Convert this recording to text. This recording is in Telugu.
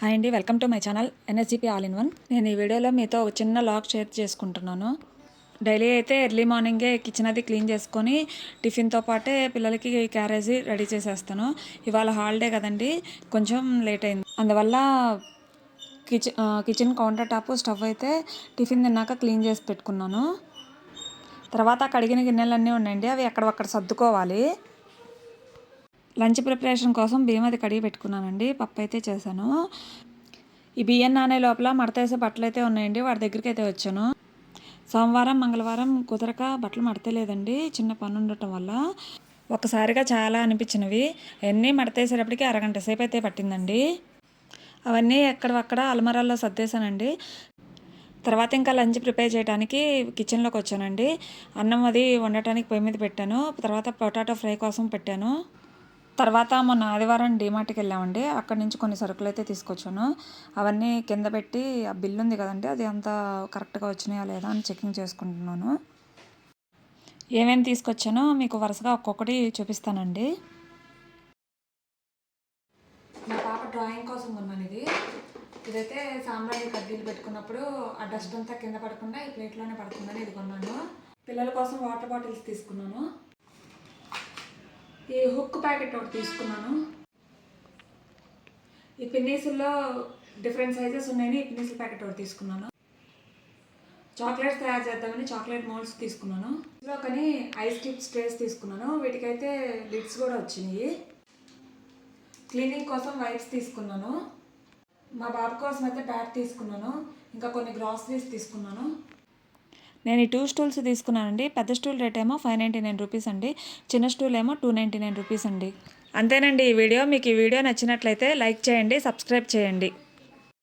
హాయ్ అండి, welcome to my channel NSGP all in one. నేను ఈ వీడియోలో మీతో ఒక చిన్న లాగ్ షేర్ చేసుకుంటున్నాను. డైలీ అయితే ఎర్లీ మార్నింగే కిచెన్ అది క్లీన్ చేసుకొని టిఫిన్తో పాటే పిల్లలకి క్యారేజీ రెడీ చేసేస్తాను. ఇవాళ హాలిడే కదండి, కొంచెం లేట్ అయింది. అందువల్ల కిచెన్ కౌంటర్ టాప్ స్టవ్ అయితే టిఫిన్ తిన్నాక క్లీన్ చేసి పెట్టుకున్నాను. తర్వాత కడిగిన గిన్నెలన్నీ ఉన్నాయండి, అవి అక్కడ సర్దుకోవాలి. లంచ్ ప్రిపరేషన్ కోసం బియ్యం అది కడిగి పెట్టుకున్నానండి. పప్పు అయితే చేశాను. ఈ బియ్యం నానే లోపల మడతేసే బట్టలు అయితే ఉన్నాయండి, వాడి దగ్గరికి అయితే వచ్చాను. సోమవారం మంగళవారం కుదరక బట్టలు మడతలేదండి, చిన్న పని ఉండటం వల్ల. ఒక్కసారిగా చాలా అనిపించినవి అన్నీ మడతేసేటప్పటికి అరగంట సేపు అయితే పట్టిందండి. అవన్నీ ఎక్కడక్కడ అలమరాల్లో సర్దేశానండి. తర్వాత ఇంకా లంచ్ ప్రిపేర్ చేయడానికి కిచెన్లోకి వచ్చానండి. అన్నం అది వండటానికి పొయ్యి మీద పెట్టాను. తర్వాత పొటాటో ఫ్రై కోసం పెట్టాను. తర్వాత మొన్న ఆదివారం డీమార్ట్కి వెళ్ళామండి. అక్కడి నుంచి కొన్ని సరుకులు అయితే తీసుకొచ్చాను. అవన్నీ కింద పెట్టి ఆ బిల్లు ఉంది కదండి, అది అంతా కరెక్ట్గా వచ్చినాయా లేదా అని చెకింగ్ చేసుకుంటున్నాను. ఏమేమి తీసుకొచ్చానో మీకు వరుసగా ఒక్కొక్కటి చూపిస్తానండి. మా పాప డ్రాయింగ్ కోసం కొన్నాను ఇదైతే సాంబ్రాణి కడ్డీలు పెట్టుకున్నప్పుడు ఆ డస్ట్ అంతా కింద పడకుండా ఈ ప్లేట్లోనే పడుతుందని ఇది కొన్నాను. పిల్లల కోసం వాటర్ బాటిల్స్ తీసుకున్నాను. ఈ హుక్ ప్యాకెట్ ఒకటి తీసుకున్నాను. ఈ పిన్నీసుల్లో డిఫరెంట్ సైజెస్ ఉన్నాయని ఈ పిన్నీసుల ప్యాకెట్ ఒకటి తీసుకున్నాను. చాక్లెట్స్ తయారు చేద్దామని చాక్లెట్ మోల్డ్స్ తీసుకున్నాను. ఇందులో కానీ ఐస్ క్యూబ్స్ ట్రేస్ తీసుకున్నాను. వీటికైతే లిడ్స్ కూడా వచ్చినాయి. క్లీనింగ్ కోసం వైప్స్ తీసుకున్నాను. మా బాబు కోసం అయితే ప్యాడ్ తీసుకున్నాను. ఇంకా కొన్ని గ్రాసరీస్ తీసుకున్నాను. నేను ఈ 2 స్టూల్స్ తీసుకున్నానండి. పెద్ద స్టూల్ రేట్ ఏమో 599 రూపీస్ అండి, చిన్న స్టూల్ ఏమో 299 రూపీస్ అండి. అంతేనండి ఈ వీడియో. మీకు ఈ వీడియో నచ్చినట్లయితే లైక్ చేయండి, సబ్స్క్రైబ్ చేయండి.